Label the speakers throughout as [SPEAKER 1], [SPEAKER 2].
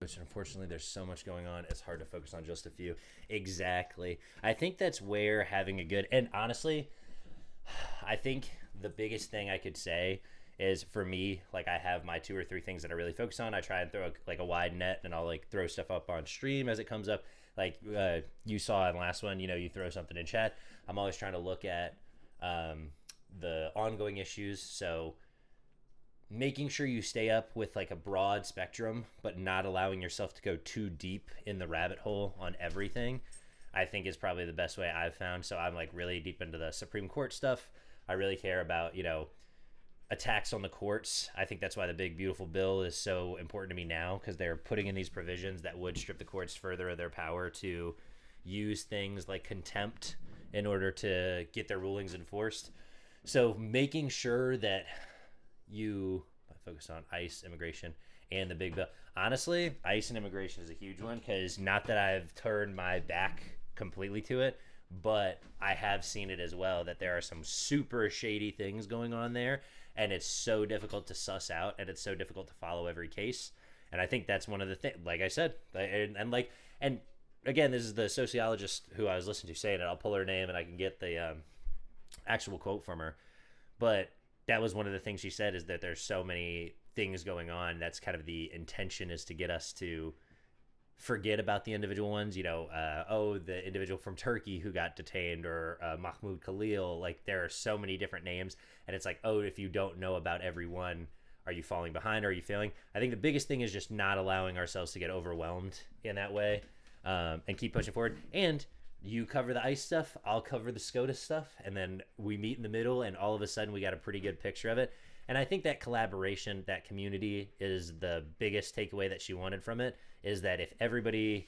[SPEAKER 1] which unfortunately there's so much going on, it's hard to focus on just a few. Exactly. I think that's where having a good, and honestly, I think the biggest thing I could say is for me, like I have my two or three things that I really focus on. I try and throw like a wide net, and I'll like throw stuff up on stream as it comes up. Like you saw in the last one, you throw something in chat. I'm always trying to look at the ongoing issues. So making sure you stay up with like a broad spectrum, but not allowing yourself to go too deep in the rabbit hole on everything, I think is probably the best way I've found. So I'm like really deep into the Supreme Court stuff. I really care about, attacks on the courts. I think that's why the big beautiful bill is so important to me now, because they're putting in these provisions that would strip the courts further of their power to use things like contempt in order to get their rulings enforced. So making sure that you focus on ICE, immigration, and the big bill. Honestly, ICE and immigration is a huge one, because not that I've turned my back completely to it, but I have seen it as well, that there are some super shady things going on there, and it's so difficult to suss out, and it's so difficult to follow every case. And I think that's one of the things, like I said, and again, this is the sociologist who I was listening to saying it. I'll pull her name and I can get the actual quote from her. But that was one of the things she said, is that there's so many things going on. That's kind of the intention, is to get us to forget about the individual ones, the individual from Turkey who got detained, or Mahmoud Khalil. Like, there are so many different names, and it's like, if you don't know about every one, are you falling behind, or are you failing? I think the biggest thing is just not allowing ourselves to get overwhelmed in that way, and keep pushing forward. And you cover the ICE stuff, I'll cover the SCOTUS stuff, and then we meet in the middle, and all of a sudden we got a pretty good picture of it. And I think that collaboration, that community, is the biggest takeaway that she wanted from it, is that if everybody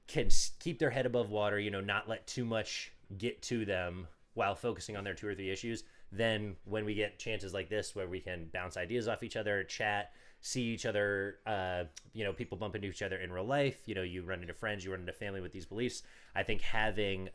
[SPEAKER 1] can keep their head above water, not let too much get to them while focusing on their two or three issues, then when we get chances like this where we can bounce ideas off each other, chat, see each other, people bump into each other in real life, you run into friends, you run into family with these beliefs. I think having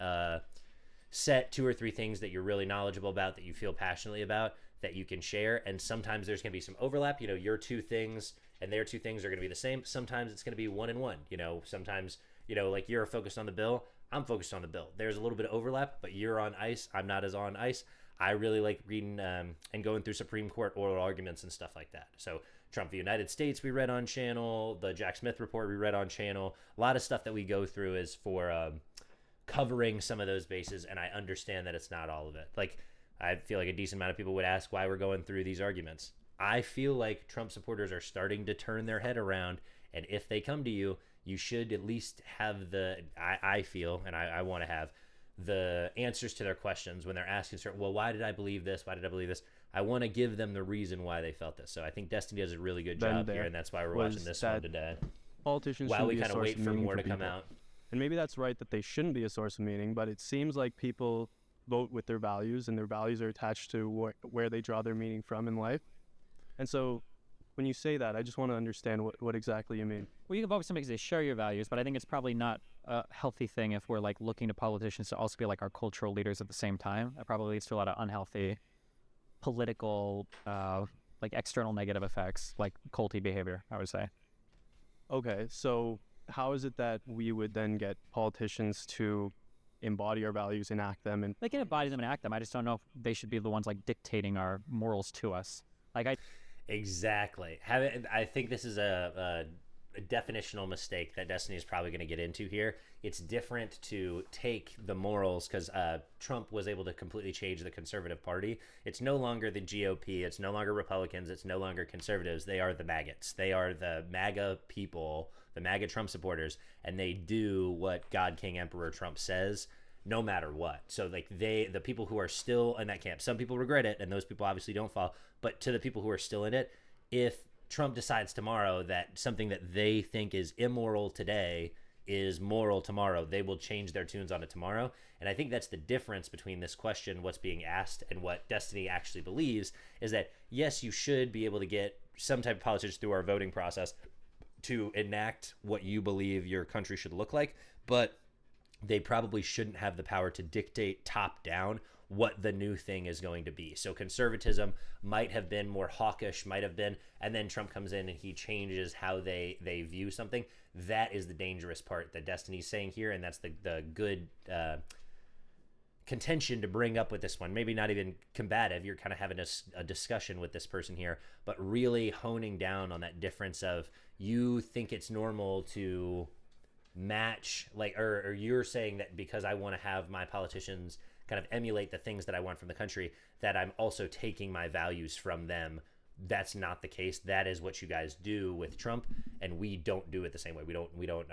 [SPEAKER 1] set two or three things that you're really knowledgeable about, that you feel passionately about, that you can share. And sometimes there's going to be some overlap. Your two things and their two things are going to be the same. Sometimes it's going to be one and one. Sometimes, like you're focused on the bill, I'm focused on the bill. There's a little bit of overlap, but you're on ICE, I'm not as on ICE. I really like reading and going through Supreme Court oral arguments and stuff like that. So Trump v. United States we read on channel, the Jack Smith report we read on channel. A lot of stuff that we go through is for covering some of those bases, and I understand that it's not all of it. Like, I feel like a decent amount of people would ask why we're going through these arguments. I feel like Trump supporters are starting to turn their head around, and if they come to you, you should at least have I feel, and I want to have the answers to their questions when they're asking, well, why did I believe this? Why did I believe this? I want to give them the reason why they felt this. So I think Destiny does a really good job here, and that's why we're watching this one today.
[SPEAKER 2] Politicians
[SPEAKER 1] while we kind of wait for more to come out.
[SPEAKER 2] And maybe that's right, that they shouldn't be a source of meaning, but it seems like people vote with their values, and their values are attached to where they draw their meaning from in life. And so when you say that, I just want to understand what exactly you mean.
[SPEAKER 3] Well, you can vote for somebody because they share your values, but I think it's probably not a healthy thing if we're like looking to politicians to also be like our cultural leaders at the same time. That probably leads to a lot of unhealthy political, like external negative effects, like culty behavior, I would say.
[SPEAKER 2] Okay, so how is it that we would then get politicians to embody our values, enact them? And
[SPEAKER 3] they can embody them and act them. I just don't know if they should be the ones like dictating our morals to us.
[SPEAKER 1] Exactly. I think this is a definitional mistake that Destiny is probably going to get into here. It's different to take the morals, because Trump was able to completely change the conservative party. It's no longer the GOP. It's no longer Republicans. It's no longer conservatives. They are the maggots. They are the MAGA people, the MAGA Trump supporters, and they do what God, King, Emperor Trump says, no matter what. So like the people who are still in that camp, some people regret it, and those people obviously don't fall, but to the people who are still in it, if Trump decides tomorrow that something that they think is immoral today is moral tomorrow, they will change their tunes on it tomorrow. And I think that's the difference between this question, what's being asked, and what Destiny actually believes, is that yes, you should be able to get some type of politicians through our voting process to enact what you believe your country should look like, but they probably shouldn't have the power to dictate top down what the new thing is going to be. So conservatism might have been more hawkish, might have been, and then Trump comes in and he changes how they view something. That is the dangerous part that Destiny's saying here, and that's the good contention to bring up with this one. Maybe not even combative. You're kind of having a discussion with this person here, but really honing down on that difference of you think it's normal to match, like, or you're saying that because I want to have my politicians kind of emulate the things that I want from the country, that I'm also taking my values from them. That's not the case. That is what you guys do with Trump, and we don't do it the same way. We don't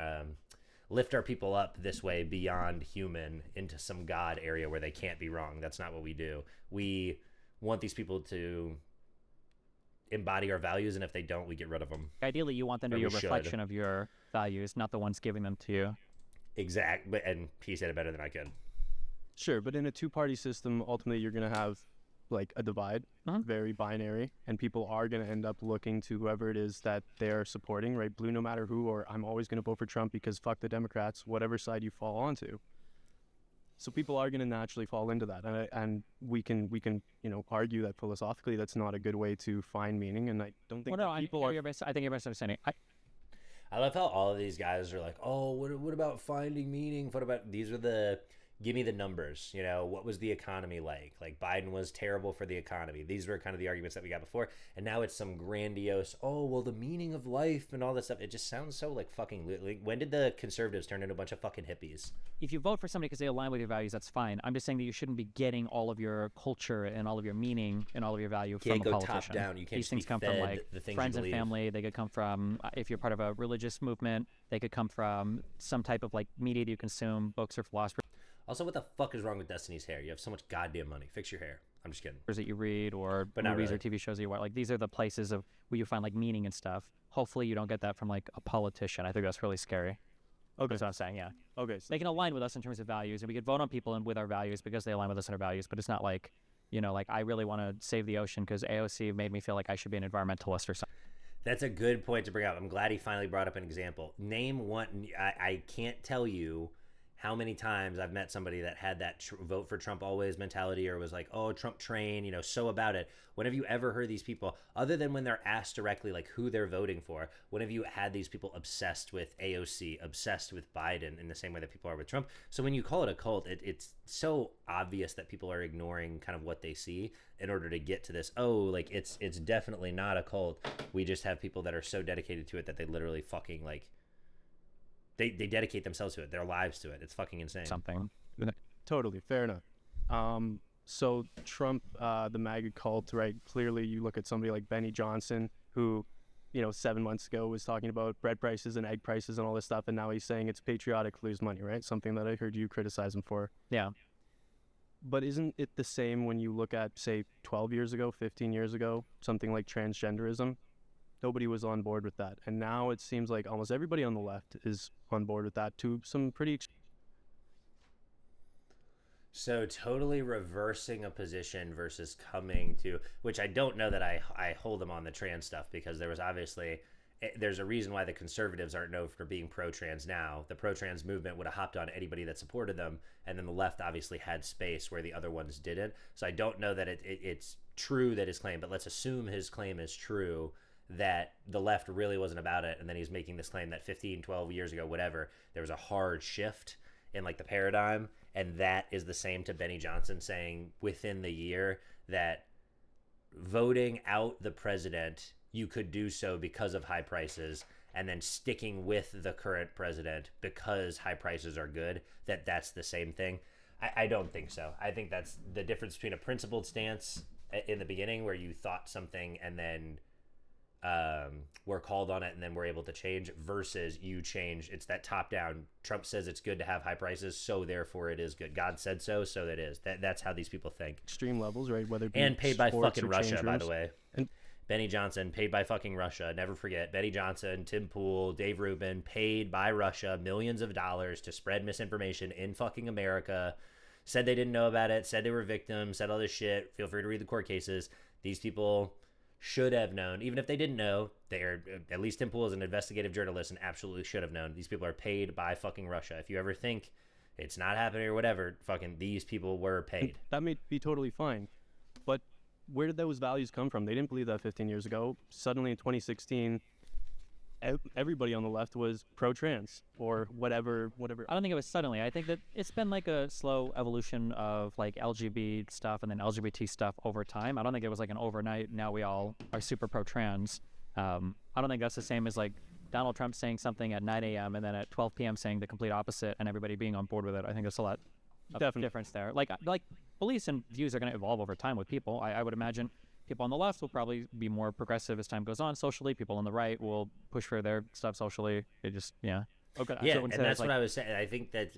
[SPEAKER 1] lift our people up this way beyond human into some God area where they can't be wrong. That's not what we do. We want these people to embody our values, and if they don't, we get rid of them.
[SPEAKER 3] Ideally, you want them to be a reflection of your values, not the ones giving them to you.
[SPEAKER 1] Exactly. And he said it better than I could.
[SPEAKER 2] Sure, but in a two-party system, ultimately you're going to have like a divide, very binary, and people are going to end up looking to whoever it is that they're supporting, right? Blue no matter who, or I'm always going to vote for Trump because fuck the Democrats, whatever side you fall onto. So people are going to naturally fall into that, and we can argue that philosophically that's not a good way to find meaning, and I don't think people are.
[SPEAKER 3] I think you're misunderstanding.
[SPEAKER 1] I love how all of these guys are like, oh, what about finding meaning? What about these are the give me the numbers, what was the economy like? Like Biden was terrible for the economy. These were kind of the arguments that we got before. And now it's some grandiose, oh, well, the meaning of life and all this stuff. It just sounds so like fucking, like, when did the conservatives turn into a bunch of fucking hippies?
[SPEAKER 3] If you vote for somebody because they align with your values, that's fine. I'm just saying that you shouldn't be getting all of your culture and all of your meaning and all of your value from a politician.
[SPEAKER 1] Top down. You can't
[SPEAKER 3] These things come from like friends and family. They could come from, if you're part of a religious movement, they could come from some type of like media that you consume, books or philosophy.
[SPEAKER 1] Also, what the fuck is wrong with Destiny's hair? You have so much goddamn money. Fix your hair. I'm just kidding.
[SPEAKER 3] That you read or
[SPEAKER 1] but
[SPEAKER 3] movies or TV shows that you watch. Like these are the places of where you find like meaning and stuff. Hopefully you don't get that from like a politician. I think that's really scary.
[SPEAKER 2] Okay.
[SPEAKER 3] That's what I'm saying, yeah.
[SPEAKER 2] Okay.
[SPEAKER 3] They can align with us in terms of values, and we could vote on people and with our values because they align with us in our values, but it's not like, like I really want to save the ocean because AOC made me feel like I should be an environmentalist or something.
[SPEAKER 1] That's a good point to bring up. I'm glad he finally brought up an example. Name one. I can't tell you how many times I've met somebody that had that vote for Trump always mentality, or was like, oh, Trump train, so about it. When have you ever heard these people, other than when they're asked directly like who they're voting for, when have you had these people obsessed with AOC, obsessed with Biden in the same way that people are with Trump? So when you call it a cult, it's so obvious that people are ignoring kind of what they see in order to get to this, oh, like it's definitely not a cult. We just have people that are so dedicated to it that they literally fucking like, They dedicate themselves to it, their lives to it. It's fucking insane.
[SPEAKER 3] Something.
[SPEAKER 2] Totally. Fair enough. So Trump, the MAGA cult, right? Clearly you look at somebody like Benny Johnson, who, 7 months ago was talking about bread prices and egg prices and all this stuff. And now he's saying it's patriotic to lose money, right? Something that I heard you criticize him for.
[SPEAKER 3] Yeah.
[SPEAKER 2] But isn't it the same when you look at, say, 12 years ago, 15 years ago, something like transgenderism? Nobody was on board with that. And now it seems like almost everybody on the left is on board with that to some pretty...
[SPEAKER 1] So totally reversing a position versus coming to, which I don't know that I hold them on the trans stuff, because there was obviously, there's a reason why the conservatives aren't known for being pro-trans now. The pro-trans movement would have hopped on anybody that supported them, and then the left obviously had space where the other ones didn't. So I don't know that it's true that his claim, but let's assume his claim is true, that the left really wasn't about it, and then he's making this claim that 15, 12 years ago, whatever, there was a hard shift in like the paradigm, and that is the same to Benny Johnson saying within the year that voting out the president, you could do so because of high prices, and then sticking with the current president because high prices are good, that's the same thing. I don't think so. I think that's the difference between a principled stance in the beginning where you thought something and then we're called on it and then we're able to change, versus you change. It's that top down. Trump says it's good to have high prices, so therefore it is good. God said so that is. That's how these people think.
[SPEAKER 2] Extreme levels, right? Whether it be
[SPEAKER 1] and paid by fucking Russia, by
[SPEAKER 2] rooms.
[SPEAKER 1] the way.
[SPEAKER 2] And
[SPEAKER 1] Benny Johnson, paid by fucking Russia. Never forget. Benny Johnson, Tim Pool, Dave Rubin, paid by Russia millions of dollars to spread misinformation in fucking America. Said they didn't know about it, said they were victims, said all this shit. Feel free to read the court cases. These people should have known. Even if they didn't know, they're, at least Tim Pool is an investigative journalist and absolutely should have known. These people are paid by fucking Russia. If you ever think it's not happening or whatever. Fucking these people were paid.
[SPEAKER 2] That may be totally fine, but where did those values come from? They didn't believe that 15 years ago. Suddenly in 2016, everybody on the left was pro-trans or whatever.
[SPEAKER 3] I don't think it was suddenly. I think that it's been like a slow evolution of like LGBT stuff and then LGBT stuff over time. I don't think it was like an overnight, now we all are super pro-trans. I don't think that's the same as like Donald Trump saying something at 9 a.m. and then at 12 p.m. saying the complete opposite and everybody being on board with it. I think there's a lot of difference there. Like beliefs and views are going to evolve over time with people. I would imagine people on the left will probably be more progressive as time goes on socially. People on the right will push for their stuff socially. It just, yeah.
[SPEAKER 1] Okay. Yeah, and that's what I was saying. I think that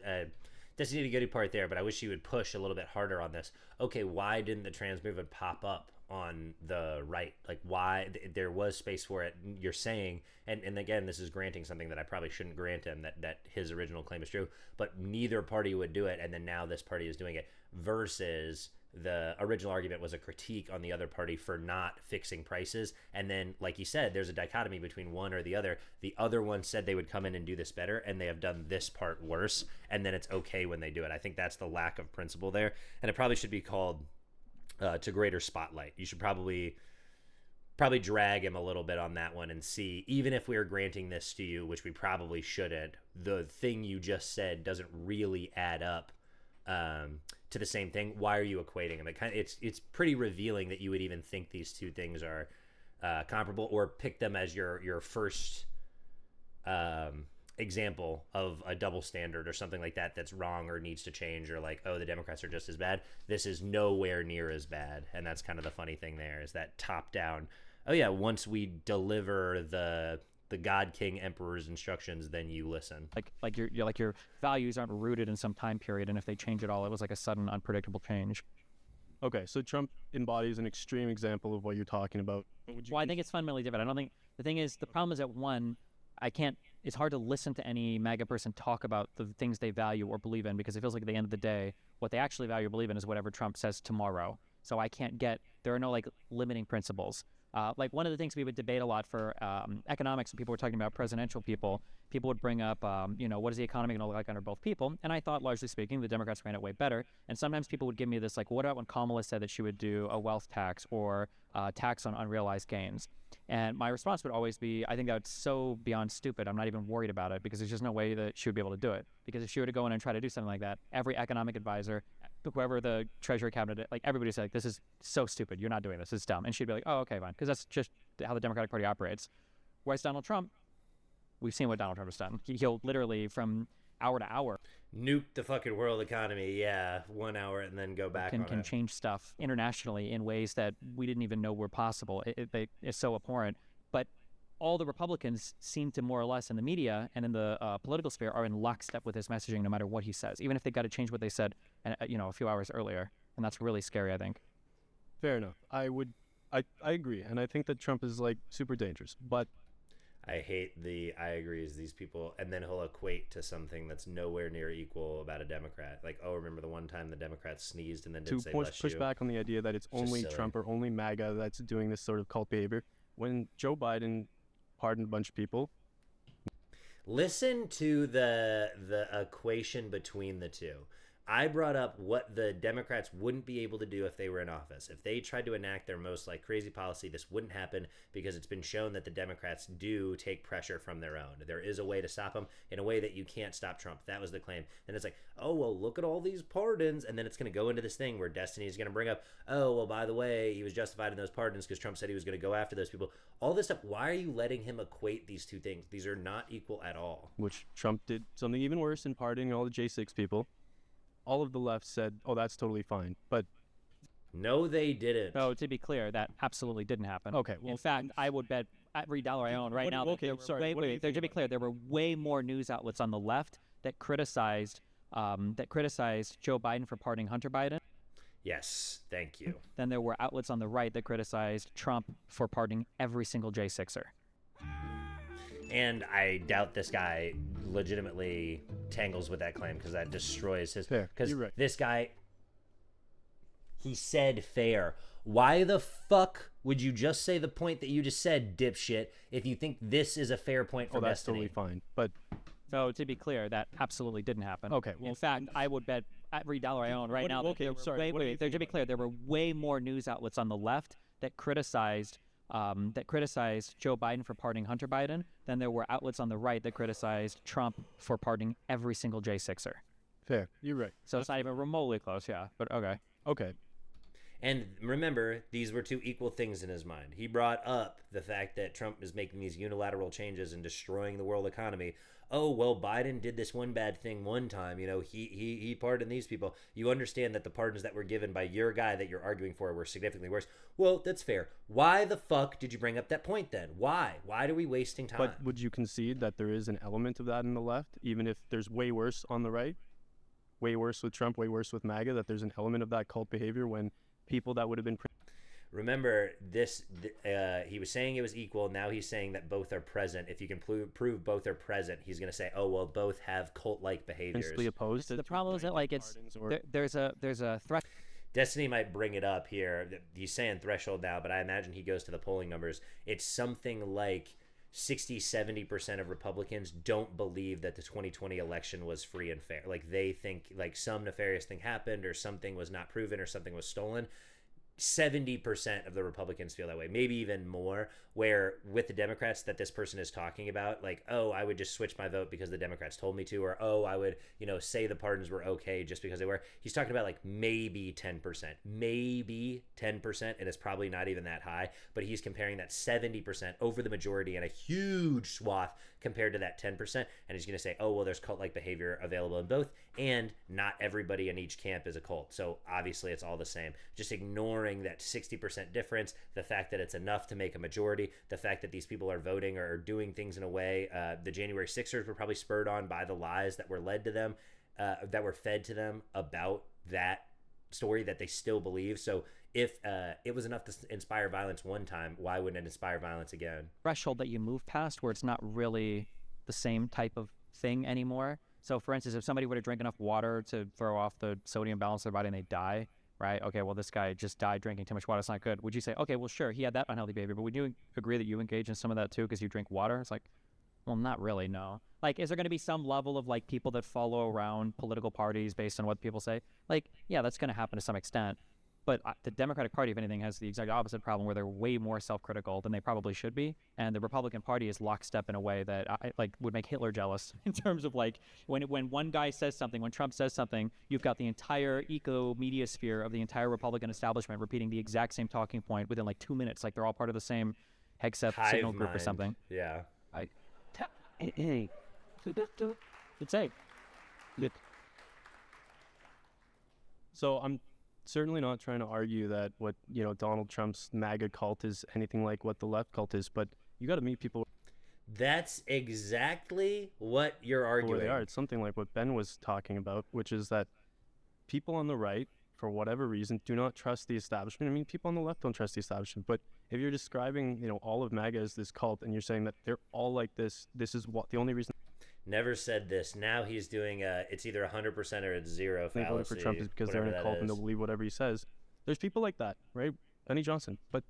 [SPEAKER 1] that's the nitty-gritty part there, but I wish you would push a little bit harder on this. Okay, why didn't the trans movement pop up on the right? Like, why there was space for it, you're saying, and again, this is granting something that I probably shouldn't grant him, that his original claim is true, but neither party would do it, and then now this party is doing it, versus the original argument was a critique on the other party for not fixing prices. And then, like you said, there's a dichotomy between one or the other. The other one said they would come in and do this better, and they have done this part worse. And then it's okay when they do it. I think that's the lack of principle there. And it probably should be called to greater spotlight. You should probably drag him a little bit on that one and see, even if we are granting this to you, which we probably shouldn't, the thing you just said doesn't really add up to the same thing. Why are you equating them? It's pretty revealing that you would even think these two things are comparable, or pick them as your first example of a double standard or something like that that's wrong or needs to change, or like, oh, the Democrats are just as bad. This is nowhere near as bad. And that's kind of the funny thing there, is that top down, oh yeah, once we deliver the God King Emperor's instructions, then you listen.
[SPEAKER 3] Like your values aren't rooted in some time period, and if they change at all, it was like a sudden, unpredictable change.
[SPEAKER 2] Okay, so Trump embodies an extreme example of what you're talking about.
[SPEAKER 3] Well, I think it's fundamentally different. I don't think the thing is, the problem is that one, it's hard to listen to any MAGA person talk about the things they value or believe in, because it feels like at the end of the day, what they actually value or believe in is whatever Trump says tomorrow. So there are no like limiting principles. Like one of the things we would debate a lot for economics, when people were talking about presidential people would bring up, what is the economy going to look like under both people? And I thought, largely speaking, the Democrats ran it way better. And sometimes people would give me this, like, what about when Kamala said that she would do a wealth tax or tax on unrealized gains? And my response would always be, I think that's so beyond stupid, I'm not even worried about it, because there's just no way that she would be able to do it. Because if she were to go in and try to do something like that, every economic advisor, whoever the Treasury Cabinet, like everybody said, like, this is so stupid, you're not doing this, it's dumb. And she'd be like, oh, okay, fine, because that's just how the Democratic Party operates. Whereas Donald Trump, we've seen what Donald Trump has done. He'll literally, from hour to hour,
[SPEAKER 1] nuke the fucking world economy, 1 hour, and then go back
[SPEAKER 3] can change stuff internationally in ways that we didn't even know were possible. It's so abhorrent. But all the Republicans seem to, more or less, in the media and in the political sphere, are in lockstep with his messaging no matter what he says, even if they've got to change what they said a few hours earlier. And that's really scary, I think.
[SPEAKER 2] Fair enough. I agree, and I think that Trump is like super dangerous, but
[SPEAKER 1] I hate the I agree is these people, and then he'll equate to something that's nowhere near equal about a Democrat. Like, oh, remember the one time the Democrats sneezed and then didn't say bless you?
[SPEAKER 2] To push back on the idea that it's only Trump or only MAGA that's doing this sort of cult behavior, when Joe Biden pardoned a bunch of people.
[SPEAKER 1] Listen to the equation between the two. I brought up what the Democrats wouldn't be able to do if they were in office. If they tried to enact their most like crazy policy, this wouldn't happen, because it's been shown that the Democrats do take pressure from their own. There is a way to stop them in a way that you can't stop Trump. That was the claim. And it's like, oh, well, look at all these pardons. And then it's going to go into this thing where Destiny is going to bring up, oh, well, by the way, he was justified in those pardons because Trump said he was going to go after those people. All this stuff. Why are you letting him equate these two things? These are not equal at all.
[SPEAKER 2] Which Trump did something even worse in pardoning all the J6 people. All of the left said, oh, that's totally fine. But
[SPEAKER 1] no, they didn't.
[SPEAKER 3] No, to be clear, that absolutely didn't happen.
[SPEAKER 2] Okay. Well,
[SPEAKER 3] in fact, I would bet every dollar I own right now.
[SPEAKER 2] Okay, sorry.
[SPEAKER 3] To be clear, there were way more news outlets on the left that criticized Joe Biden for pardoning Hunter Biden.
[SPEAKER 1] Yes, thank you.
[SPEAKER 3] Then there were outlets on the right that criticized Trump for pardoning every single J6er.
[SPEAKER 1] And I doubt this guy legitimately tangles with that claim, because that destroys his... Because
[SPEAKER 2] right.
[SPEAKER 1] This guy, he said fair. Why the fuck would you just say the point that you just said, dipshit, if you think this is a fair point for
[SPEAKER 2] that's
[SPEAKER 1] Destiny?
[SPEAKER 2] Totally fine. But
[SPEAKER 3] So to be clear, that absolutely didn't happen.
[SPEAKER 2] Okay, well,
[SPEAKER 3] in fact, I would bet every dollar I own right now.
[SPEAKER 2] Okay,
[SPEAKER 3] there were
[SPEAKER 2] sorry.
[SPEAKER 3] wait, to be clear, there were way more news outlets on the left that criticized Joe Biden for pardoning Hunter Biden than there were outlets on the right that criticized Trump for pardoning every single J6er.
[SPEAKER 2] Fair. You're right.
[SPEAKER 3] So it's not even remotely close, yeah. But okay.
[SPEAKER 2] Okay.
[SPEAKER 1] And remember, these were two equal things in his mind. He brought up the fact that Trump is making these unilateral changes and destroying the world economy. Oh, well, Biden did this one bad thing one time. He pardoned these people. You understand that the pardons that were given by your guy that you're arguing for were significantly worse. Well, that's fair. Why the fuck did you bring up that point then? Why? Why are we wasting time?
[SPEAKER 2] But would you concede that there is an element of that in the left, even if there's way worse on the right? Way worse with Trump, way worse with MAGA, that there's an element of that cult behavior when people that would have been...
[SPEAKER 1] Remember, he was saying it was equal. Now he's saying that both are present. If you can prove both are present, he's going to say, oh, well, both have cult-like behaviors.
[SPEAKER 2] Principally opposed.
[SPEAKER 3] The problem is that, like, there's a threat.
[SPEAKER 1] Destiny might bring it up here. He's saying threshold now, but I imagine he goes to the polling numbers. It's something like 60-70% of Republicans don't believe that the 2020 election was free and fair. Like, they think like some nefarious thing happened or something was not proven or something was stolen. 70% of the Republicans feel that way, maybe even more, where with the Democrats that this person is talking about, like, oh, I would just switch my vote because the Democrats told me to, or, oh, I would, say the pardons were okay just because they were. He's talking about like maybe 10%, and it's probably not even that high, but he's comparing that 70% over the majority and a huge swath compared to that 10%, and he's going to say, oh, well, there's cult-like behavior available in both, and not everybody in each camp is a cult, so obviously it's all the same. Just ignoring that 60% difference, the fact that it's enough to make a majority, the fact that these people are voting or doing things in a way, the January 6ers were probably spurred on by the lies that were led to them, that were fed to them about that story that they still believe. So if it was enough to inspire violence one time, why wouldn't it inspire violence again?
[SPEAKER 3] Threshold that you move past where it's not really the same type of thing anymore. So for instance, if somebody were to drink enough water to throw off the sodium balance of their body and they die, right? Okay, well, this guy just died drinking too much water. It's not good. Would you say, okay, well, sure, he had that unhealthy behavior, but would you agree that you engage in some of that too because you drink water? It's like, well, not really, no. Like, is there going to be some level of, like, people that follow around political parties based on what people say? Like, yeah, that's going to happen to some extent. But the Democratic Party, if anything, has the exact opposite problem where they're way more self-critical than they probably should be. And the Republican Party is lockstep in a way that would make Hitler jealous in terms of, like, when one guy says something, when Trump says something, you've got the entire eco-media sphere of the entire Republican establishment repeating the exact same talking point within, like, 2 minutes. Like, they're all part of the same Hegseth signal group or something.
[SPEAKER 1] Yeah.
[SPEAKER 3] Good say.
[SPEAKER 2] So I'm certainly not trying to argue that what Donald Trump's MAGA cult is anything like what the left cult is, but you got to meet people.
[SPEAKER 1] That's exactly what you're arguing.
[SPEAKER 2] Where they are. It's something like what Ben was talking about, which is that people on the right, for whatever reason, do not trust the establishment. I mean, people on the left don't trust the establishment, but if you're describing, all of MAGA as this cult and you're saying that they're all like this is what the only reason.
[SPEAKER 1] Never said this. Now he's doing it's either 100% or it's zero fallacy.
[SPEAKER 2] They voted for Trump is because they're in a cult and they'll believe whatever he says. There's people like that, right? Benny Johnson, but.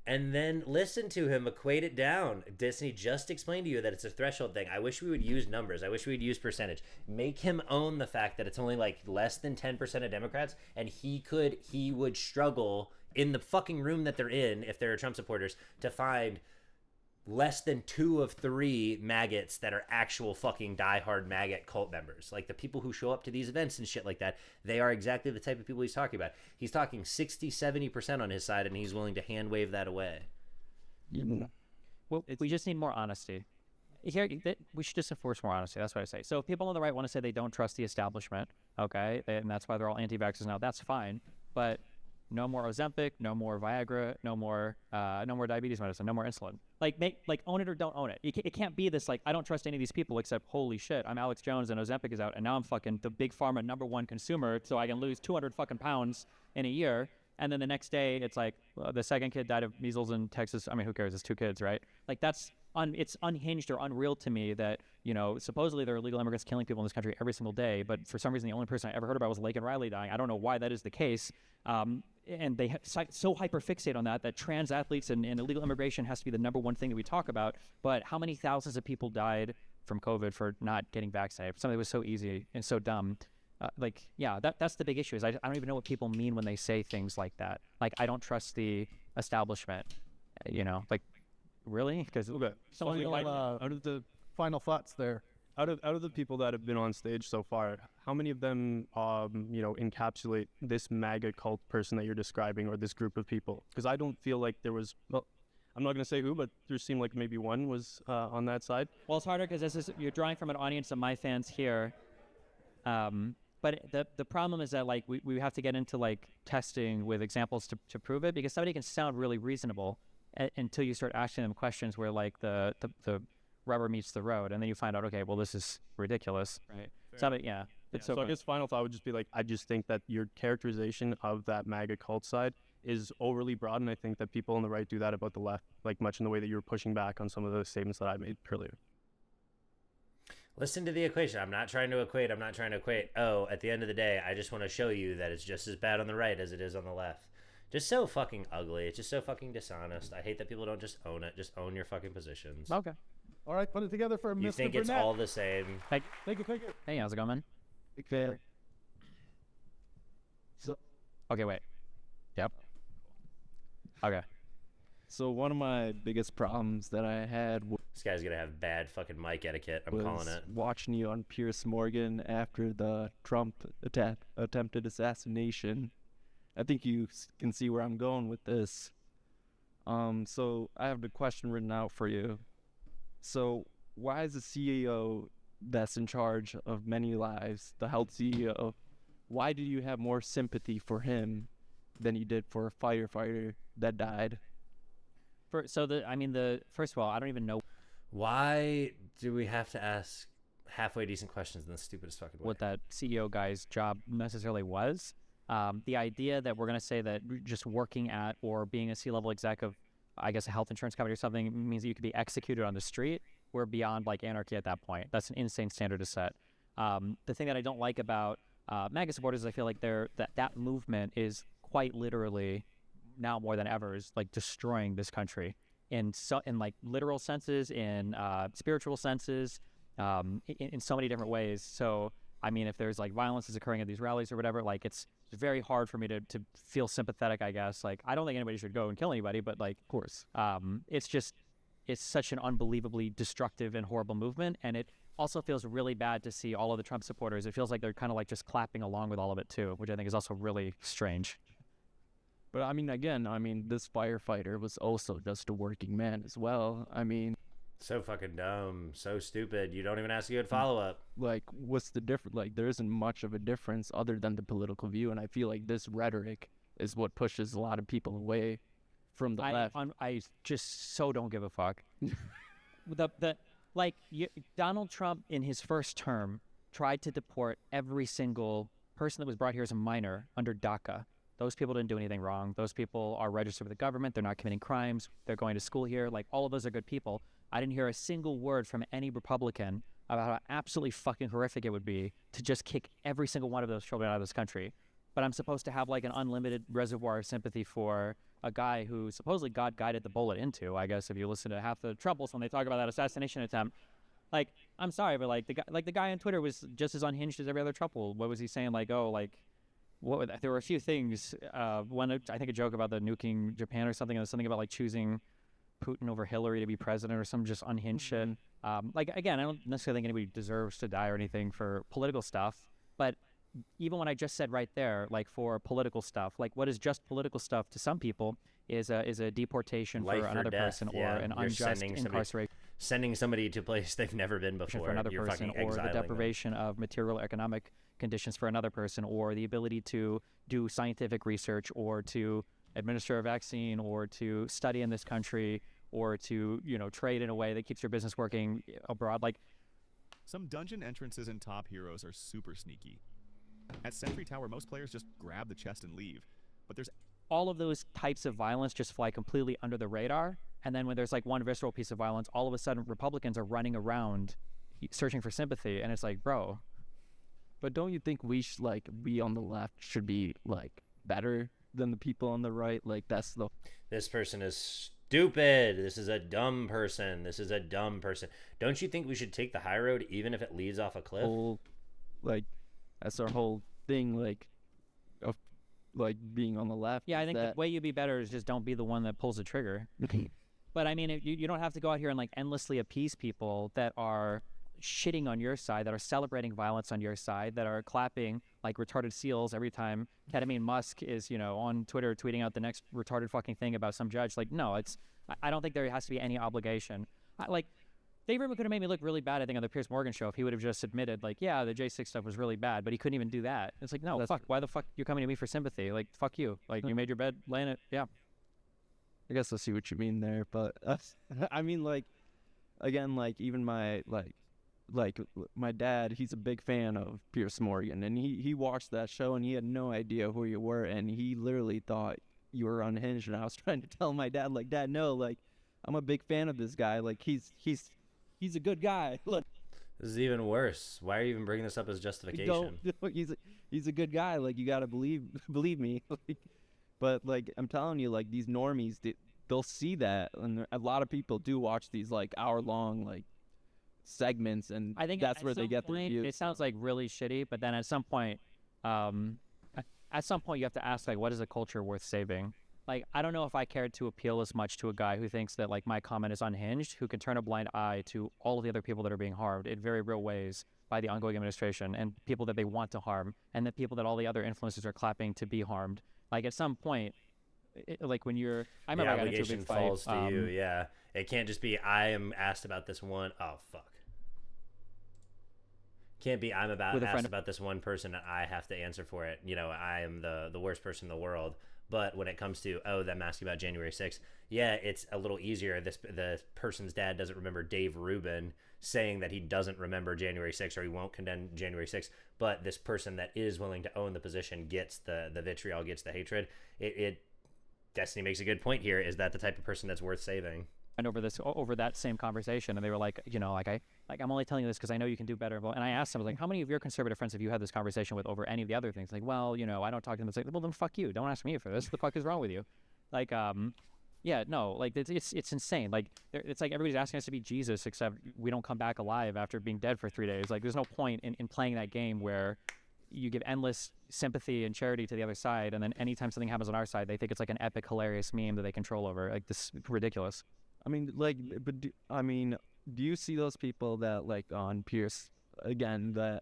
[SPEAKER 1] And then listen to him equate it down. Disney just explained to you that it's a threshold thing. I wish we would use numbers. I wish we would use percentage. Make him own the fact that it's only like less than 10% of Democrats, and he would struggle in the fucking room that they're in, if they're Trump supporters, to find less than 2 of 3 maggots that are actual fucking diehard maggot cult members. Like the people who show up to these events and shit like that, they are exactly the type of people he's talking about. He's talking 60-70% on his side, and he's willing to hand wave that away.
[SPEAKER 3] Well, we just need more honesty. Here, we should just enforce more honesty. That's what I say. So if people on the right want to say they don't trust the establishment, okay, and that's why they're all anti-vaxxers now, that's fine. But no more Ozempic, no more Viagra, no more diabetes medicine, no more insulin. Like own it or don't own it. It can't be this, like, I don't trust any of these people except, holy shit, I'm Alex Jones and Ozempic is out, and now I'm fucking the big pharma #1 consumer, so I can lose 200 fucking pounds in a year. And then the next day, it's like, well, the second kid died of measles in Texas. I mean, who cares? It's 2 kids, right? Like, it's unhinged or unreal to me that, supposedly there are illegal immigrants killing people in this country every single day, but for some reason, the only person I ever heard about was Laken Riley dying. I don't know why that is the case. And they so hyperfixate on that trans athletes and illegal immigration has to be the #1 thing that we talk about. But how many thousands of people died from COVID for not getting vaccinated. Something that was so easy and so dumb. That's the big issue. Is I don't even know what people mean when they say things like that. Like, I don't trust the establishment. Really? Because
[SPEAKER 2] out of the
[SPEAKER 4] Final thoughts there.
[SPEAKER 2] out of the people that have been on stage so far, how many of them encapsulate this MAGA cult person that you're describing, or this group of people? Because I don't feel like there was. Well, I'm not going to say who, but there seemed like maybe one was on that side.
[SPEAKER 3] Well, it's harder because you're drawing from an audience of my fans here. But the problem is that like we have to get into like testing with examples to prove it, because somebody can sound really reasonable until you start asking them questions where like the rubber meets the road, and then you find out, okay, well, this is ridiculous, right?
[SPEAKER 2] So I guess final thought would just be like, I just think that your characterization of that MAGA cult side is overly broad, and I think that people on the right do that about the left, like much in the way that you were pushing back on some of the statements that I made earlier.
[SPEAKER 1] Listen to the equation. I'm not trying to equate. Oh, at the end of the day, I just want to show you that it's just as bad on the right as it is on the left. Just so fucking ugly. It's just so fucking dishonest. I hate that people don't just own it. Just own your fucking positions.
[SPEAKER 3] Okay.
[SPEAKER 4] All right, put it together for Mr.
[SPEAKER 1] You think
[SPEAKER 4] Burnett.
[SPEAKER 1] it's all the same.
[SPEAKER 4] Thank you.
[SPEAKER 3] Hey, how's it going, man?
[SPEAKER 4] Big fan.
[SPEAKER 3] Okay, wait. Yep. Okay.
[SPEAKER 5] So one of my biggest problems that I had
[SPEAKER 1] This guy's gonna have bad fucking mic etiquette. I'm calling
[SPEAKER 5] was
[SPEAKER 1] it.
[SPEAKER 5] watching you on Piers Morgan after the Trump attempted assassination. I think you can see where I'm going with this. So I have the question written out for you. So why is the CEO that's in charge of many lives, the health CEO, why do you have more sympathy for him than you did for a firefighter that died?
[SPEAKER 3] First of all, I don't even know
[SPEAKER 1] Why do we have to ask halfway decent questions in the stupidest fucking way?
[SPEAKER 3] what that CEO guy's job necessarily was. The idea that we're going to say that just working at or being a C-level exec of, I guess, a health insurance company or something means that you could be executed on the street. We're beyond like anarchy at that point. That's an insane standard to set. The thing that I don't like about MAGA supporters is I feel like that movement is quite literally now more than ever is like destroying this country in like literal senses, in spiritual senses, in so many different ways. So I mean, if there's like violence is occurring at these rallies or whatever, like it's very hard for me to feel sympathetic, I guess. Like, I don't think anybody should go and kill anybody, but like, of course, it's such an unbelievably destructive and horrible movement. And it also feels really bad to see all of the Trump supporters. It feels like they're kind of like just clapping along with all of it too, which I think is also really strange.
[SPEAKER 5] But I mean, again, this firefighter was also just a working man as well. I mean,
[SPEAKER 1] So fucking dumb. So stupid. You don't even ask a good follow-up.
[SPEAKER 5] like, what's the difference? Like, there isn't much of a difference other than the political view. And I feel like this rhetoric is what pushes a lot of people away from the left.
[SPEAKER 3] I just so don't give a fuck. Donald Trump in his first term tried to deport every single person that was brought here as a minor under DACA. Those people didn't do anything wrong. Those people are registered with the government. They're not committing crimes. They're going to school here. Like, all of those are good people. I didn't hear a single word from any Republican about how absolutely fucking horrific it would be to just kick every single one of those children out of this country. But I'm supposed to have like an unlimited reservoir of sympathy for a guy who supposedly God guided the bullet into. I guess if you listen to half the Troubles when they talk about that assassination attempt, like, I'm sorry, but like the guy on Twitter was just as unhinged as every other Trouble. What was he saying? Like, oh, like, there were a few things. One, I think a joke about the nuking Japan or something, and something about like choosing Putin over Hillary to be president or some just unhinged shit. Like, again, I don't necessarily think anybody deserves to die or anything for political stuff, but even when I just said right there, like for political stuff, like what is just political stuff to some people is a deportation
[SPEAKER 1] Life
[SPEAKER 3] for
[SPEAKER 1] or
[SPEAKER 3] another
[SPEAKER 1] death,
[SPEAKER 3] person,
[SPEAKER 1] yeah.
[SPEAKER 3] or an
[SPEAKER 1] You're
[SPEAKER 3] unjust
[SPEAKER 1] sending somebody-
[SPEAKER 3] incarceration
[SPEAKER 1] Sending somebody to a place they've never been before.
[SPEAKER 3] for another
[SPEAKER 1] You're
[SPEAKER 3] person,
[SPEAKER 1] fucking
[SPEAKER 3] or the
[SPEAKER 1] exiling them.
[SPEAKER 3] deprivation of material or economic conditions for another person, or the ability to do scientific research, or to administer a vaccine, or to study in this country, or to, trade in a way that keeps your business working abroad. Like,
[SPEAKER 6] some dungeon entrances in Top Heroes are super sneaky. At Sentry Tower, most players just grab the chest and leave. But there's
[SPEAKER 3] all of those types of violence just fly completely under the radar. And then when there's like one visceral piece of violence, all of a sudden Republicans are running around searching for sympathy. And it's like, bro.
[SPEAKER 5] But don't you think we on the left should be like better than the people on the right? Like, that's the...
[SPEAKER 1] This person is stupid. This is a dumb person. This is a dumb person. Don't you think we should take the high road even if it leads off a cliff?
[SPEAKER 5] Whole, like, that's our whole thing, like, of like being on the left.
[SPEAKER 3] Yeah, I
[SPEAKER 5] is
[SPEAKER 3] think
[SPEAKER 5] that
[SPEAKER 3] the way you'd be better is just don't be the one that pulls the trigger. But I mean, you don't have to go out here and like endlessly appease people that are shitting on your side, that are celebrating violence on your side, that are clapping like retarded seals every time Ketamine Musk is, you know, on Twitter tweeting out the next retarded fucking thing about some judge. Like, no, I don't think there has to be any obligation. Like, Dave Rubin could have made me look really bad, I think, on the Piers Morgan show if he would have just admitted, like, yeah, the J6 stuff was really bad, but he couldn't even do that. It's like, no, fuck, why the fuck you're coming to me for sympathy? Like, fuck you. Like, you made your bed, lay in it, yeah.
[SPEAKER 5] I guess I see what you mean there, but I mean, like, again, like, even my my dad, he's a big fan of Piers Morgan, and he watched that show and he had no idea who you were, and he literally thought you were unhinged. And I was trying to tell my dad, like, Dad, no, like, I'm a big fan of this guy. Like, he's a good guy. Look,
[SPEAKER 1] This is even worse. Why are you even bringing this up as justification?
[SPEAKER 5] he's a good guy. Like, you gotta believe me. Like, but like, I'm telling you, like, these normies, they'll see that, and a lot of people do watch these like hour-long like segments, and
[SPEAKER 3] I think
[SPEAKER 5] that's
[SPEAKER 3] at
[SPEAKER 5] where they
[SPEAKER 3] some
[SPEAKER 5] get their
[SPEAKER 3] point,
[SPEAKER 5] views.
[SPEAKER 3] it sounds like really shitty, but then at some point you have to ask, like, what is a culture worth saving? Like, I don't know if I cared to appeal as much to a guy who thinks that like my comment is unhinged, who can turn a blind eye to all of the other people that are being harmed in very real ways by the ongoing administration, and people that they want to harm, and the people that all the other influencers are clapping to be harmed. Like, at some point, like when you're, I remember I got into a
[SPEAKER 1] obligation
[SPEAKER 3] big fight.
[SPEAKER 1] falls to you. Yeah, it can't just be I am asked about this one. Oh fuck. Can't be I'm asked about this one person and I have to answer for it. You know, I am the worst person in the world. But when it comes to them asking about January 6th, yeah, it's a little easier. The person's dad doesn't remember Dave Rubin saying that he doesn't remember January 6th or he won't condemn January 6th. But this person that is willing to own the position gets the vitriol, gets the hatred. Destiny makes a good point here. Is that the type of person that's worth saving?
[SPEAKER 3] And over that same conversation, and they were like, you know, I'm only telling you this because I know you can do better. And I asked them, I was like, how many of your conservative friends have you had this conversation with over any of the other things? Like, well, you know, I don't talk to them. It's like, well, then fuck you. Don't ask me for this. What the fuck is wrong with you? Like, yeah, no, like it's insane. Like, it's like everybody's asking us to be Jesus, except we don't come back alive after being dead for 3 days. Like, there's no point in playing that game where you give endless sympathy and charity to the other side, and then anytime something happens on our side, they think it's like an epic, hilarious meme that they control over. Like, this is ridiculous.
[SPEAKER 5] I mean, like, but do you see those people that, like, on Pierce, again, the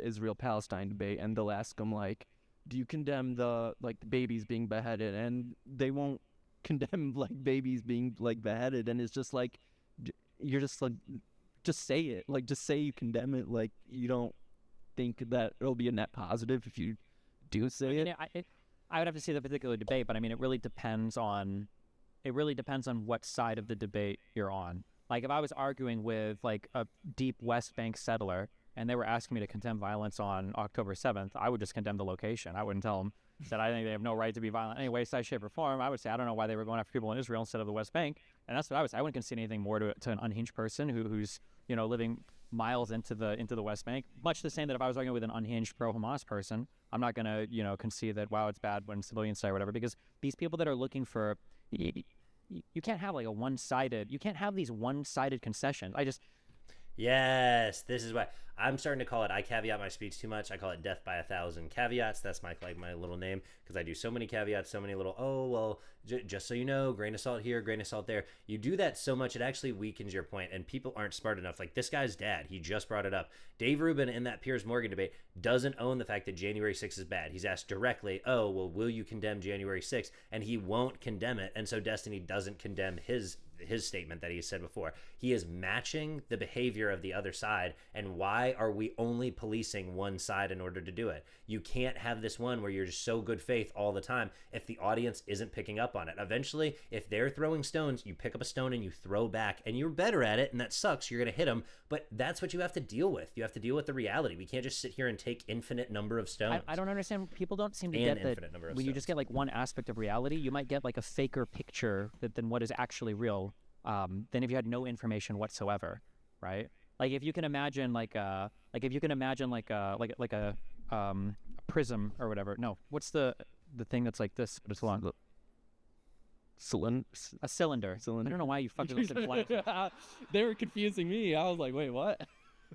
[SPEAKER 5] Israel-Palestine debate, and they'll ask them, like, do you condemn the babies being beheaded? And they won't condemn, like, babies being, like, beheaded. And it's just, like, you're just, like, just say it. Like, just say you condemn it. Like, you don't think that it'll be a net positive if you do say it?
[SPEAKER 3] I would have to see the particular debate, but I mean, it really depends on what side of the debate you're on. Like, if I was arguing with like a deep West Bank settler and they were asking me to condemn violence on October 7th, I would just condemn the location. I wouldn't tell them that I think they have no right to be violent in any way, size, shape, or form. I would say I don't know why they were going after people in Israel instead of the West Bank, and that's what I would say. I wouldn't concede anything more to an unhinged person who's, you know, living miles into the West Bank. Much the same that if I was arguing with an unhinged pro-Hamas person, I'm not gonna, you know, concede that, wow, it's bad when civilians die or whatever, because these people that are looking for, you can't have like you can't have these one-sided concessions.
[SPEAKER 1] Yes, this is why I'm starting to call it. I caveat my speech too much. I call it death by 1,000 caveats. That's my little name, because I do so many caveats, so many little, oh well, just so you know, grain of salt here, grain of salt there. You do that so much, it actually weakens your point, and people aren't smart enough. Like this guy's dad, he just brought it up. Dave Rubin in that Piers Morgan debate doesn't own the fact that January 6th is bad. He's asked directly, oh well, will you condemn January 6th? And he won't condemn it, and so Destiny doesn't condemn his statement that he said before. He is matching the behavior of the other side. And why are we only policing one side in order to do it? You can't have this one where you're just so good faith all the time if the audience isn't picking up on it. Eventually, if they're throwing stones, you pick up a stone and you throw back, and you're better at it, and that sucks. You're going to hit them, but that's what you have to deal with. You have to deal with the reality. We can't just sit here and take infinite number of stones.
[SPEAKER 3] I don't understand. People don't seem to get that when you just get like one aspect of reality, you might get like a faker picture than what is actually real. Than if you had no information whatsoever, right? Like if you can imagine like a prism or whatever. No, what's the thing that's like this, but it's long. A cylinder. I don't know why you fucking said flat.
[SPEAKER 2] They were confusing me. I was like, wait, what?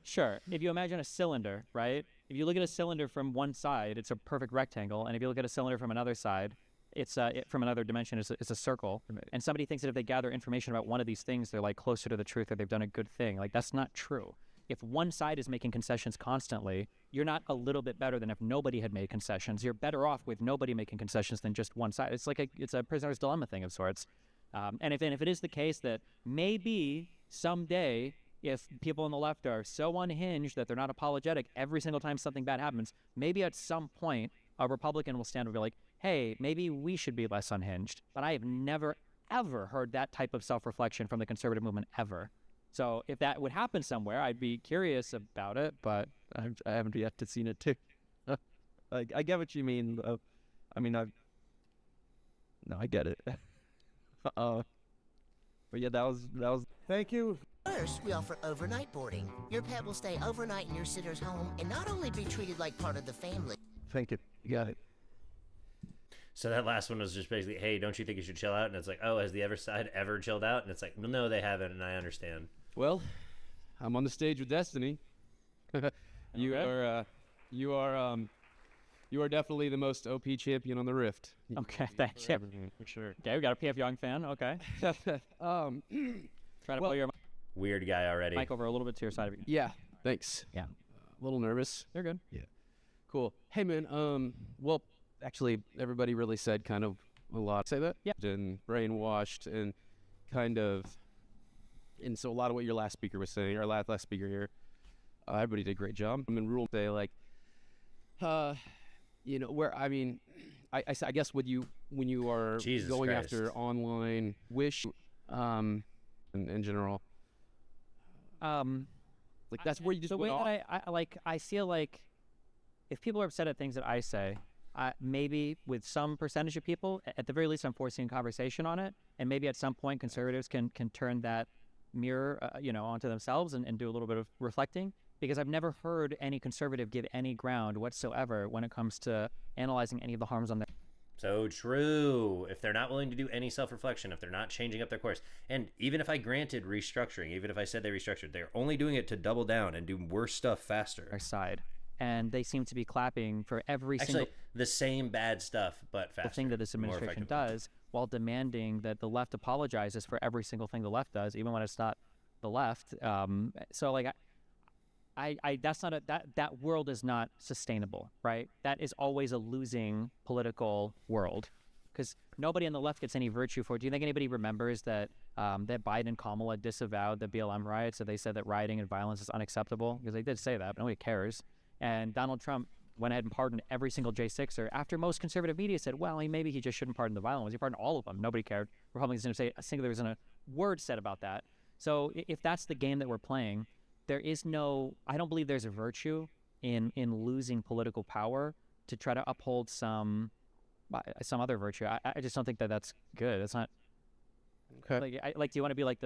[SPEAKER 3] Sure. If you imagine a cylinder, right? If you look at a cylinder from one side, it's a perfect rectangle, and if you look at a cylinder from another side, it's from another dimension, it's a circle. And somebody thinks that if they gather information about one of these things, they're like closer to the truth or they've done a good thing. Like that's not true. If one side is making concessions constantly, you're not a little bit better than if nobody had made concessions. You're better off with nobody making concessions than just one side. It's like it's a prisoner's dilemma thing of sorts. And if it is the case that maybe someday, if people on the left are so unhinged that they're not apologetic every single time something bad happens, maybe at some point a Republican will stand and be like, hey, maybe we should be less unhinged. But I have never, ever heard that type of self-reflection from the conservative movement ever. So if that would happen somewhere, I'd be curious about it, but
[SPEAKER 5] I haven't yet to seen it too. Like, I get what you mean. I mean, I get it. But yeah, that was.
[SPEAKER 4] Thank you.
[SPEAKER 7] First, we offer overnight boarding. Your pet will stay overnight in your sitter's home and not only be treated like part of the family.
[SPEAKER 4] Thank you. You got it.
[SPEAKER 1] So that last one was just basically, hey, don't you think you should chill out? And it's like, oh, has the other side ever chilled out? And it's like, well, no, they haven't, and I understand.
[SPEAKER 8] Well, I'm on the stage with Destiny. You are definitely the most OP champion on the Rift.
[SPEAKER 3] okay, thanks. Yeah.
[SPEAKER 8] For sure.
[SPEAKER 3] Okay, we got a PF Young fan. Okay. Try to pull your
[SPEAKER 1] Weird guy already.
[SPEAKER 3] mic over a little bit to your side of you.
[SPEAKER 8] Yeah. Thanks.
[SPEAKER 3] Yeah.
[SPEAKER 8] A little nervous.
[SPEAKER 3] They're good.
[SPEAKER 8] Cool. Hey man. Well, actually, everybody really said kind of a lot. Say that.
[SPEAKER 3] Yeah.
[SPEAKER 8] And brainwashed and kind of. And so a lot of what your last speaker was saying, our last speaker here, everybody did a great job. I mean, rule say like, you know, where I mean, I guess when you are
[SPEAKER 1] Jesus
[SPEAKER 8] going
[SPEAKER 1] Christ.
[SPEAKER 8] after online wish, in general, like that's where you just
[SPEAKER 3] the way
[SPEAKER 8] went off.
[SPEAKER 3] that I feel like if people are upset at things that I say, maybe with some percentage of people, at the very least, I'm forcing a conversation on it, and maybe at some point conservatives can turn that mirror, onto themselves and do a little bit of reflecting. Because I've never heard any conservative give any ground whatsoever when it comes to analyzing any of the harms on their.
[SPEAKER 1] So true. If they're not willing to do any self-reflection, if they're not changing up their course, and even if I granted restructuring, even if I said they restructured, they're only doing it to double down and do worse stuff faster.
[SPEAKER 3] Side, and they seem to be clapping for every single
[SPEAKER 1] the same bad stuff, but faster.
[SPEAKER 3] thing that this
[SPEAKER 1] more
[SPEAKER 3] administration
[SPEAKER 1] effectively.
[SPEAKER 3] does, while demanding that the left apologizes for every single thing the left does, even when it's not the left. So like, I that's not that world is not sustainable, right? That is always a losing political world, because nobody on the left gets any virtue for it. Do you think anybody remembers that that Biden and Kamala disavowed the BLM riots? So they said that rioting and violence is unacceptable, because they did say that, but nobody cares. And Donald Trump went ahead and pardoned every single J6er after most conservative media said, well, maybe he just shouldn't pardon the violent ones. He pardoned all of them. Nobody cared. Republicans didn't say a single, there wasn't a word said about that. So if that's the game that we're playing, there is no, I don't believe there's a virtue in losing political power to try to uphold some other virtue. I just don't think that that's good. It's not.
[SPEAKER 8] Okay.
[SPEAKER 3] Like, do you want to be like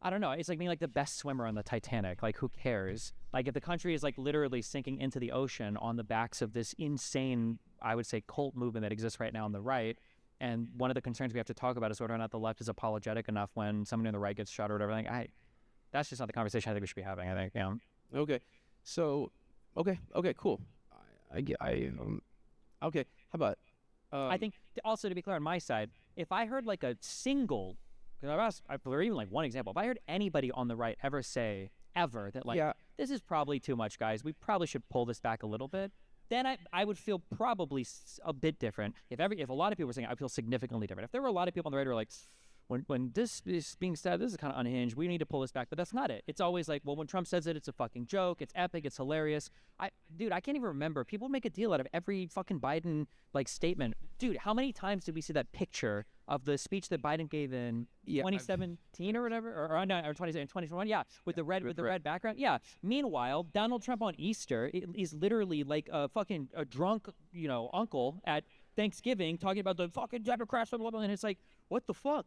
[SPEAKER 3] I don't know. It's like being like the best swimmer on the Titanic. Like, who cares? Like, if the country is like literally sinking into the ocean on the backs of this insane, I would say, cult movement that exists right now on the right, and one of the concerns we have to talk about is whether or not the left is apologetic enough when somebody on the right gets shot or whatever. Like, that's just not the conversation I think we should be having. I think,
[SPEAKER 8] Okay. So, okay, cool. Okay. How about?
[SPEAKER 3] I think also, to be clear on my side, if I heard like a single, or even like one example, if I heard anybody on the right ever say that like, this is probably too much, guys, we probably should pull this back a little bit, then I would feel probably a bit different. If a lot of people were saying, I feel significantly different. If there were a lot of people on the right who were like, when this is being said, this is kind of unhinged, we need to pull this back, but that's not it. It's always like, well, when Trump says it, it's a fucking joke, it's epic, it's hilarious. Dude, I can't even remember. People make a deal out of every fucking Biden like statement. Dude, how many times did we see that picture of the speech that Biden gave in 2017 or whatever, or 2021? Yeah, with the red background. Yeah. Meanwhile, Donald Trump on Easter is literally like a drunk, uncle at Thanksgiving talking about the fucking Democrats, blah, blah, blah, and it's like, what the fuck?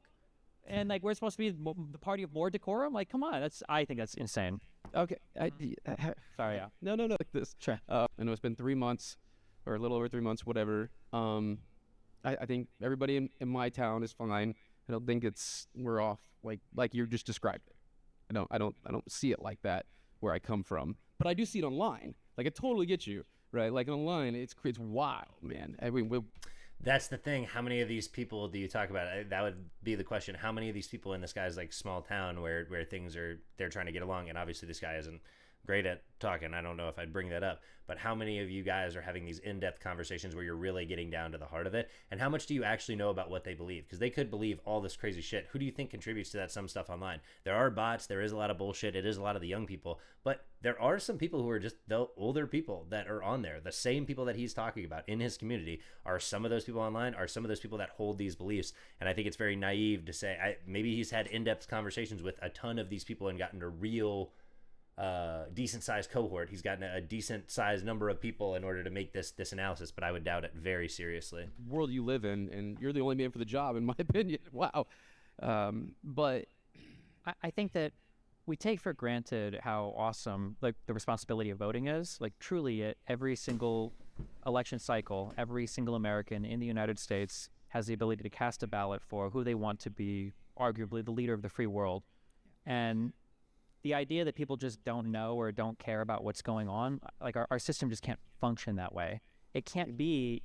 [SPEAKER 3] And like, we're supposed to be the party of more decorum? Like, come on, I think that's insane.
[SPEAKER 8] Okay.
[SPEAKER 3] Sorry, yeah.
[SPEAKER 8] No, like this.
[SPEAKER 3] Sure.
[SPEAKER 8] I know it's been 3 months, or a little over 3 months, whatever. I think everybody in my town is fine. I don't think we're off like you just described it. I don't see it like that where I come from, but I do see it online. Like I totally get you, right? Like online, it's wild, man. I mean,
[SPEAKER 1] That's the thing. How many of these people do you talk about? That would be the question. How many of these people in this guy's like small town where things are, they're trying to get along, and obviously this guy isn't great at talking. I don't know if I'd bring that up, but how many of you guys are having these in-depth conversations where you're really getting down to the heart of it? And how much do you actually know about what they believe? Because they could believe all this crazy shit. Who do you think contributes to that some stuff online? There are bots. There is a lot of bullshit. It is a lot of the young people, but there are some people who are just the older people that are on there. The same people that he's talking about in his community are some of those people online, are some of those people that hold these beliefs. And I think it's very naive to say, maybe he's had in-depth conversations with a ton of these people and gotten a real decent sized cohort. He's gotten a decent sized number of people in order to make this analysis, but I would doubt it very seriously.
[SPEAKER 8] World you live in, and you're the only man for the job, in my opinion. Wow. But
[SPEAKER 3] I think that we take for granted how awesome like the responsibility of voting is. Like truly, at every single election cycle, every single American in the United States has the ability to cast a ballot for who they want to be, arguably the leader of the free world. And the idea that people just don't know or don't care about what's going on, like our system just can't function that way. It can't be.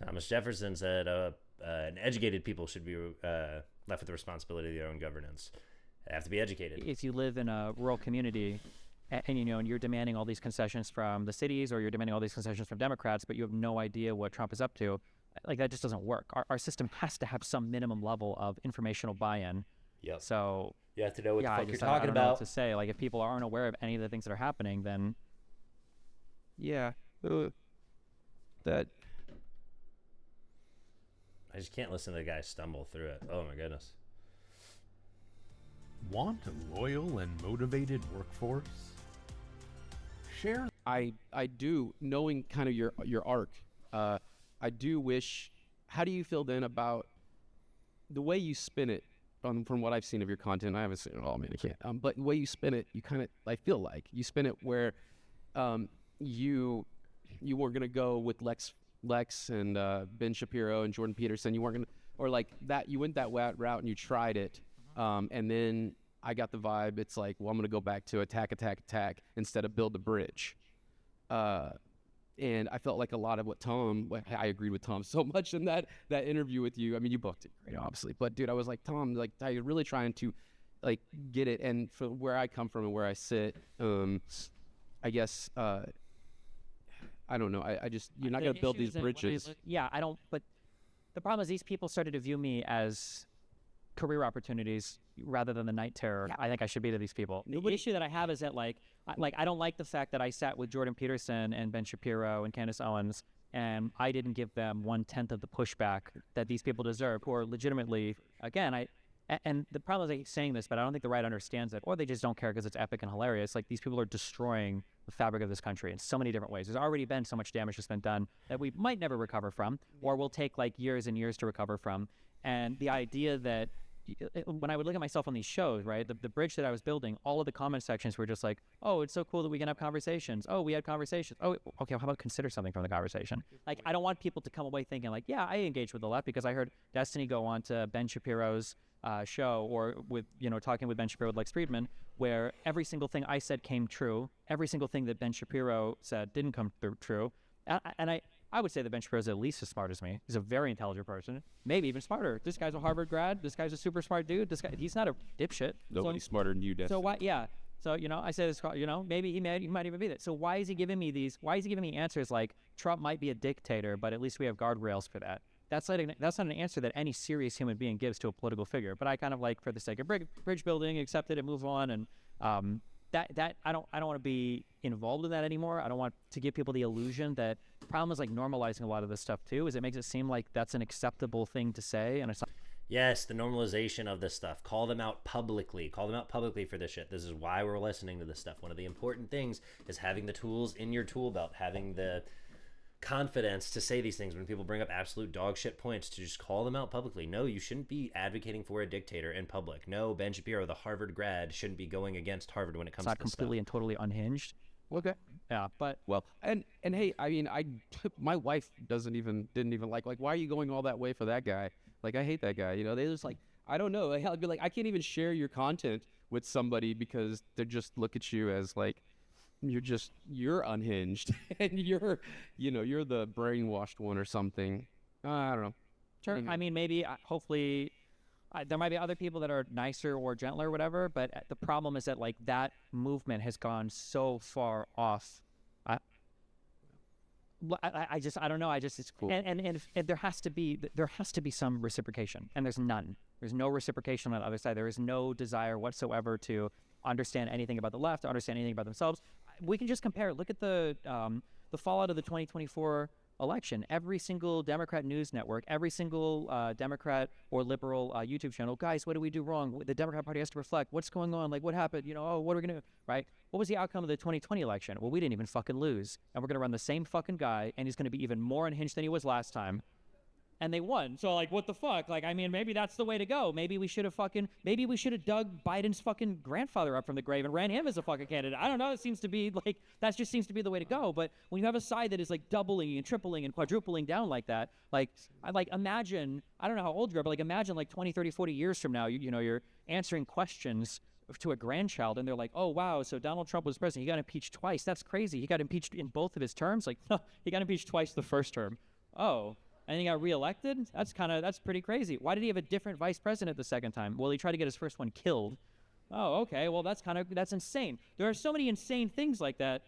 [SPEAKER 1] Thomas Jefferson said an educated people should be left with the responsibility of their own governance. They have to be educated.
[SPEAKER 3] If you live in a rural community and you're demanding all these concessions from the cities, or you're demanding all these concessions from Democrats, but you have no idea what Trump is up to, like that just doesn't work. Our system has to have some minimum level of informational buy-in.
[SPEAKER 1] Yep.
[SPEAKER 3] So
[SPEAKER 1] you have to know what the fuck you're
[SPEAKER 3] I
[SPEAKER 1] talking
[SPEAKER 3] don't know
[SPEAKER 1] about.
[SPEAKER 3] what to say. Like if people aren't aware of any of the things that are happening, then
[SPEAKER 8] yeah, that
[SPEAKER 1] I just can't listen to the guy stumble through it. Oh my goodness.
[SPEAKER 9] Want a loyal and motivated workforce? Share.
[SPEAKER 8] I do, knowing kind of your arc. I do wish. How do you feel then about the way you spin it? From what I've seen of your content, I haven't seen it all, man. I can't. But the way you spin it, you kind of, I feel like you spin it where you were gonna go with Lex and Ben Shapiro and Jordan Peterson. You weren't gonna, or like that. You went that route and you tried it, and then I got the vibe. It's like, well, I'm gonna go back to attack instead of build a bridge. And I felt like a lot of what Tom, I agreed with Tom so much in that interview with you. I mean, you both did great, obviously. But, dude, I was like, Tom, like, you're really trying to, like, get it. And from where I come from and where I sit, I guess, I don't know. I just, you're not going to build these bridges.
[SPEAKER 3] Yeah, I don't. But the problem is these people started to view me as career opportunities rather than the night terror. I think I should be to these people. The issue that I have is that I don't like the fact that I sat with Jordan Peterson and Ben Shapiro and Candace Owens, and I didn't give them 1/10 of the pushback that these people deserve, who are legitimately, again, and the problem is I keep saying this, but I don't think the right understands it, or they just don't care because it's epic and hilarious. Like, these people are destroying the fabric of this country in so many different ways. There's already been so much damage that's been done that we might never recover from, or will take like years and years to recover from. And the idea that when I would look at myself on these shows, right, the bridge that I was building, all of the comment sections were just like, oh, it's so cool that we can have conversations. Oh, we had conversations. Oh, okay, well, how about consider something from the conversation? Like, I don't want people to come away thinking like, yeah, I engaged with the left because I heard Destiny go on to Ben Shapiro's show, or with, talking with Ben Shapiro with Lex Friedman, where every single thing I said came true. Every single thing that Ben Shapiro said didn't come true. And I would say that Ben Shapiro is at least as smart as me. He's a very intelligent person, maybe even smarter. This guy's a Harvard grad. This guy's a super smart dude. This guy, he's not a dipshit.
[SPEAKER 8] Nobody's smarter than you, Destiny.
[SPEAKER 3] So why? Yeah. So I say this. Maybe he might even be that. So why is he giving me these? Why is he giving me answers like Trump might be a dictator, but at least we have guardrails for that? That's not an answer that any serious human being gives to a political figure. But I kind of, like, for the sake of bridge building, accept it and move on. And that I don't want to be involved in that anymore. I don't want to give people the illusion that. The problem is, like, normalizing a lot of this stuff too, is it makes it seem like that's an acceptable thing to say, and it's not.
[SPEAKER 1] Yes, the normalization of this stuff. Call them out publicly. Call them out publicly for this shit. This is why we're listening to this stuff. One of the important things is having the tools in your tool belt, having the confidence to say these things when people bring up absolute dog shit points, to just call them out publicly. No, you shouldn't be advocating for a dictator in public. No, Ben Shapiro, the Harvard grad, shouldn't be going against Harvard when it comes to this stuff.
[SPEAKER 3] It's not completely and totally unhinged.
[SPEAKER 8] Okay.
[SPEAKER 3] Yeah, but
[SPEAKER 8] well, and hey, I mean, my wife didn't even like, why are you going all that way for that guy? Like, I hate that guy. They just like, I don't know. I'd be like, I can't even share your content with somebody because they just look at you as like you're unhinged and you're the brainwashed one or something. I don't know.
[SPEAKER 3] Sure. I mean, maybe, hopefully, there might be other people that are nicer or gentler or whatever, but the problem is that like that movement has gone so far off. I don't know. It's
[SPEAKER 8] cool.
[SPEAKER 3] And there has to be some reciprocation, and there's none. There's no reciprocation on the other side. There is no desire whatsoever to understand anything about the left, to understand anything about themselves. We can just compare. Look at the fallout of the 2024 election. Every single Democrat news network, every single Democrat or liberal YouTube channel, guys, what do we do wrong? The Democrat Party has to reflect. What's going on? Like, what happened? Oh, what are we going to do? Right? What was the outcome of the 2020 election? Well, we didn't even fucking lose. And we're going to run the same fucking guy, and he's going to be even more unhinged than he was last time. And they won. So, like, what the fuck? Like, I mean, maybe that's the way to go. Maybe we should have dug Biden's fucking grandfather up from the grave and ran him as a fucking candidate. I don't know. It seems to be like, that just seems to be the way to go. But when you have a side that is like doubling and tripling and quadrupling down like that, like, imagine, I don't know how old you are, but like, imagine like 20, 30, 40 years from now, you're answering questions to a grandchild and they're like, oh, wow, so Donald Trump was president. He got impeached twice. That's crazy. He got impeached in both of his terms. Like, no, he got impeached twice the first term. Oh. And he got reelected? That's pretty crazy. Why did he have a different vice president the second time? Well, he tried to get his first one killed. Oh, okay. Well, that's insane. There are so many insane things like that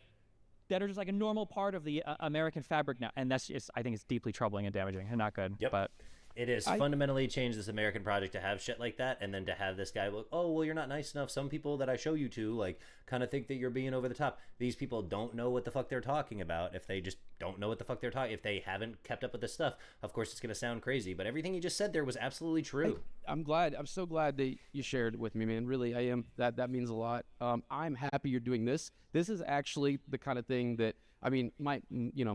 [SPEAKER 3] are just like a normal part of the American fabric now. And that's just, I think it's deeply troubling and damaging and not good.
[SPEAKER 1] Yep.
[SPEAKER 3] But
[SPEAKER 1] it has fundamentally changed this American project to have shit like that, and then to have this guy look, oh, well, you're not nice enough. Some people that I show you to, like, kind of think that you're being over the top. These people don't know what the fuck they're talking about. If they just don't know what the fuck they're talking, if they haven't kept up with this stuff, of course it's going to sound crazy. But everything you just said there was absolutely true.
[SPEAKER 8] I'm so glad that you shared it with me, man. Really, I am. That means a lot. I'm happy you're doing this. This is actually the kind of thing that, I mean, my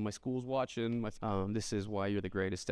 [SPEAKER 8] school's watching. This is why you're the greatest